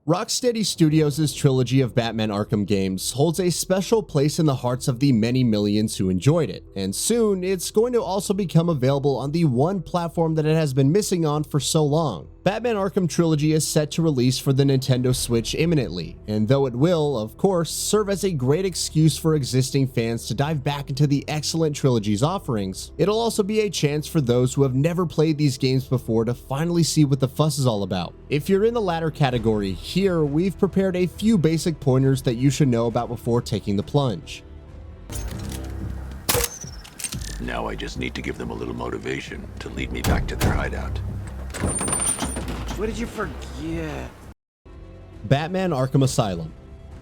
Rocksteady Studios' trilogy of Batman Arkham games holds a special place in the hearts of the many millions who enjoyed it, and soon it's going to also become available on the one platform that it has been missing on for so long. Batman Arkham Trilogy is set to release for the Nintendo Switch imminently, and though it will, of course, serve as a great excuse for existing fans to dive back into the excellent trilogy's offerings, it'll also be a chance for those who have never played these games before to finally see what the fuss is all about. If you're in the latter category, here we've prepared a few basic pointers that you should know about before taking the plunge. Now I just need to give them a little motivation to lead me back to their hideout. What did you forget? Batman Arkham Asylum,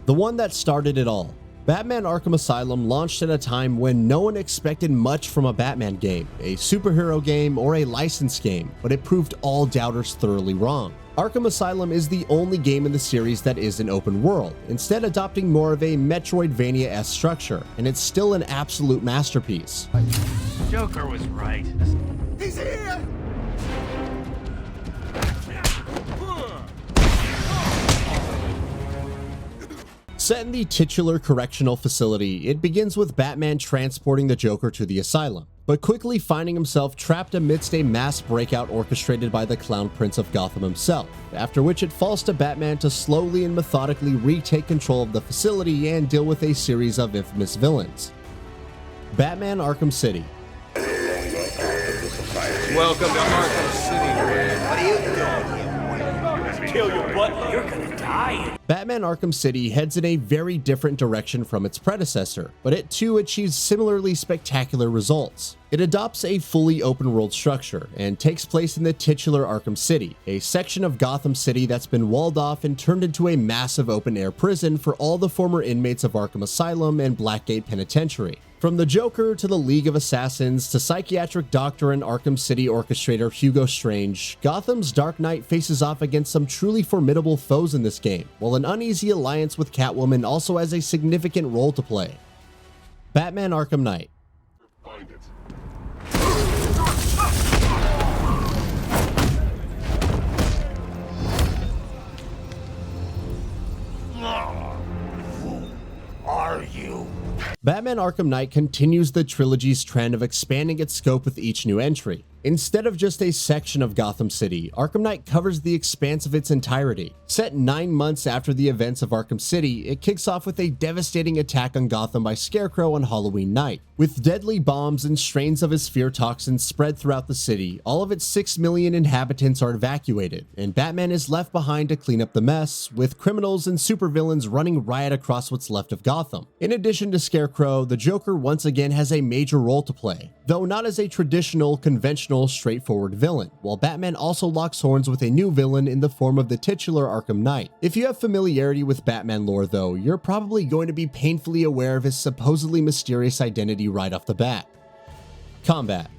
the one that started it all. Batman Arkham Asylum launched at a time when no one expected much from a Batman game, a superhero game, or a licensed game, but it proved all doubters thoroughly wrong. Arkham Asylum is the only game in the series that isn't open world, instead adopting more of a Metroidvania-esque structure, and it's still an absolute masterpiece. Joker was right. He's here! Set in the titular correctional facility, it begins with Batman transporting the Joker to the asylum, but quickly finding himself trapped amidst a mass breakout orchestrated by the Clown Prince of Gotham himself, after which it falls to Batman to slowly and methodically retake control of the facility and deal with a series of infamous villains. Batman Arkham City. Welcome to Arkham City, Red. What are you doing here? Kill your butt. You're gonna die. Batman Arkham City heads in a very different direction from its predecessor, but it too achieves similarly spectacular results. It adopts a fully open world structure and takes place in the titular Arkham City, a section of Gotham City that's been walled off and turned into a massive open air prison for all the former inmates of Arkham Asylum and Blackgate Penitentiary. From the Joker to the League of Assassins to psychiatric doctor and Arkham City orchestrator Hugo Strange, Gotham's Dark Knight faces off against some truly formidable foes in this game, while an uneasy alliance with Catwoman also has a significant role to play. Batman Arkham Knight. Find it. Who are you? Batman Arkham Knight continues the trilogy's trend of expanding its scope with each new entry. Instead of just a section of Gotham City, Arkham Knight covers the expanse of its entirety. Set 9 months after the events of Arkham City, it kicks off with a devastating attack on Gotham by Scarecrow on Halloween night. With deadly bombs and strains of his fear toxins spread throughout the city, all of its 6 million inhabitants are evacuated, and Batman is left behind to clean up the mess, with criminals and supervillains running riot across what's left of Gotham. In addition to Scarecrow, the Joker once again has a major role to play, though not as a traditional, conventional, straightforward villain, while Batman also locks horns with a new villain in the form of the titular Arkham Knight. If you have familiarity with Batman lore though, you're probably going to be painfully aware of his supposedly mysterious identity right off the bat. Combat.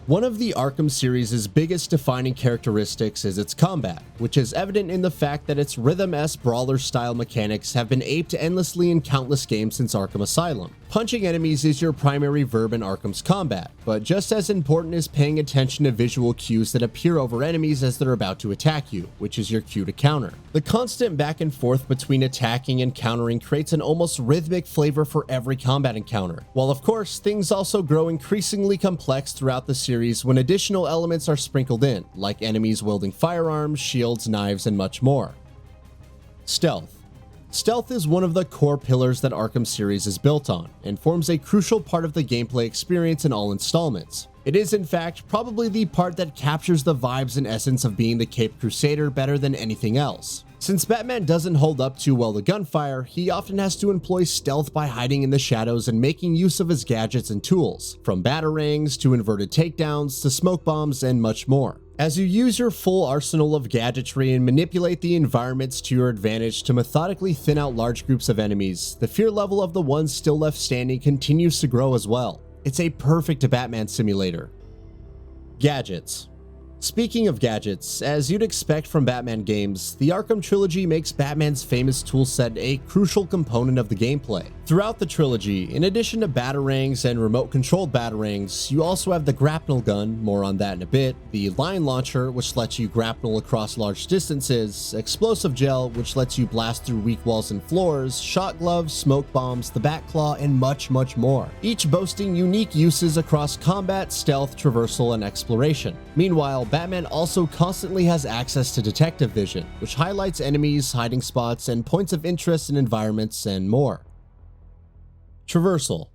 One of the Arkham series' biggest defining characteristics is its combat, which is evident in the fact that its rhythm-esque brawler-style mechanics have been aped endlessly in countless games since Arkham Asylum. Punching enemies is your primary verb in Arkham's combat, but just as important is paying attention to visual cues that appear over enemies as they're about to attack you, which is your cue to counter. The constant back and forth between attacking and countering creates an almost rhythmic flavor for every combat encounter, while of course things also grow increasingly complex throughout the series when additional elements are sprinkled in, like enemies wielding firearms, shields, knives, and much more. Stealth. Stealth is one of the core pillars that Arkham series is built on, and forms a crucial part of the gameplay experience in all installments. It is in fact probably the part that captures the vibes and essence of being the Caped Crusader better than anything else. Since Batman doesn't hold up too well to gunfire, he often has to employ stealth by hiding in the shadows and making use of his gadgets and tools, from batarangs to inverted takedowns to smoke bombs and much more. As you use your full arsenal of gadgetry and manipulate the environments to your advantage to methodically thin out large groups of enemies, the fear level of the ones still left standing continues to grow as well. It's a perfect Batman simulator. Gadgets. Speaking of gadgets, as you'd expect from Batman games, the Arkham Trilogy makes Batman's famous toolset a crucial component of the gameplay. Throughout the trilogy, in addition to batarangs and remote-controlled batarangs, you also have the grapnel gun, more on that in a bit, the line launcher, which lets you grapnel across large distances, explosive gel, which lets you blast through weak walls and floors, shot gloves, smoke bombs, the bat claw, and much more, each boasting unique uses across combat, stealth, traversal, and exploration. Meanwhile, Batman also constantly has access to detective vision, which highlights enemies, hiding spots, and points of interest in environments, and more. Traversal.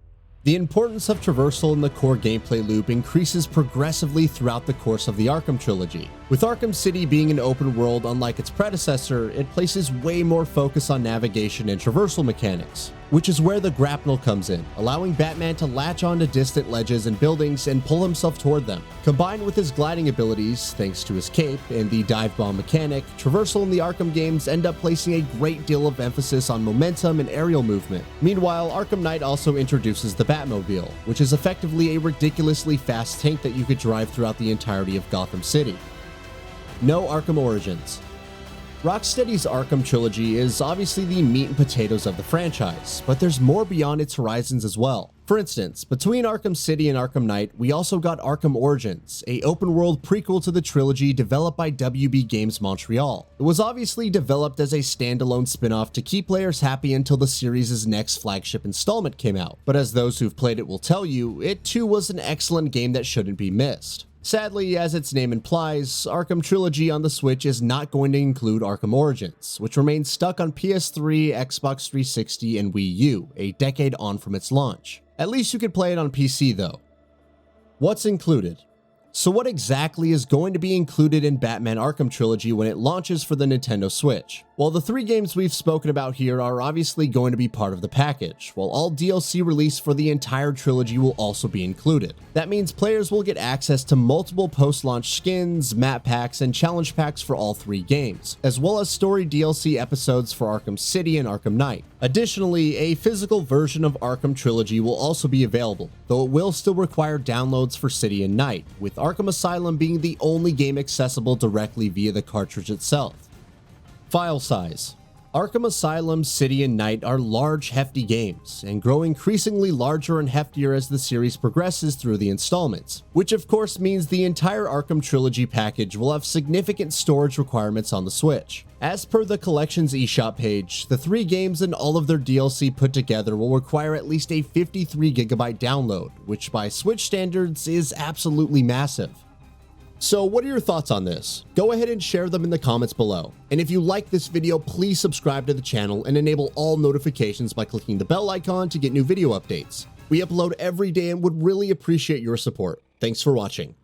The importance of traversal in the core gameplay loop increases progressively throughout the course of the Arkham Trilogy. With Arkham City being an open world unlike its predecessor, it places way more focus on navigation and traversal mechanics, which is where the grapnel comes in, allowing Batman to latch onto distant ledges and buildings and pull himself toward them. Combined with his gliding abilities, thanks to his cape, and the dive bomb mechanic, traversal in the Arkham games end up placing a great deal of emphasis on momentum and aerial movement. Meanwhile, Arkham Knight also introduces the Batmobile, which is effectively a ridiculously fast tank that you could drive throughout the entirety of Gotham City. No Arkham Origins. Rocksteady's Arkham Trilogy is obviously the meat and potatoes of the franchise, but there's more beyond its horizons as well. For instance, between Arkham City and Arkham Knight, we also got Arkham Origins, a open-world prequel to the trilogy developed by WB Games Montreal. It was obviously developed as a standalone spin-off to keep players happy until the series' next flagship installment came out, but as those who've played it will tell you, it too was an excellent game that shouldn't be missed. Sadly, as its name implies, Arkham Trilogy on the Switch is not going to include Arkham Origins, which remains stuck on PS3, Xbox 360, and Wii U, a decade on from its launch. At least you could play it on PC though. What's included? So what exactly is going to be included in Batman Arkham Trilogy when it launches for the Nintendo Switch? Well, the three games we've spoken about here are obviously going to be part of the package, while all DLC released for the entire trilogy will also be included. That means players will get access to multiple post-launch skins, map packs, and challenge packs for all three games, as well as story DLC episodes for Arkham City and Arkham Knight. Additionally, a physical version of Arkham Trilogy will also be available, though it will still require downloads for City and Knight, with Arkham Asylum being the only game accessible directly via the cartridge itself. File size. Arkham Asylum, City, and Knight are large, hefty games, and grow increasingly larger and heftier as the series progresses through the installments, which of course means the entire Arkham Trilogy package will have significant storage requirements on the Switch. As per the collection's eShop page, the three games and all of their DLC put together will require at least a 53GB download, which by Switch standards is absolutely massive. So what are your thoughts on this? Go ahead and share them in the comments below. And if you like this video, please subscribe to the channel and enable all notifications by clicking the bell icon to get new video updates. We upload every day and would really appreciate your support. Thanks for watching.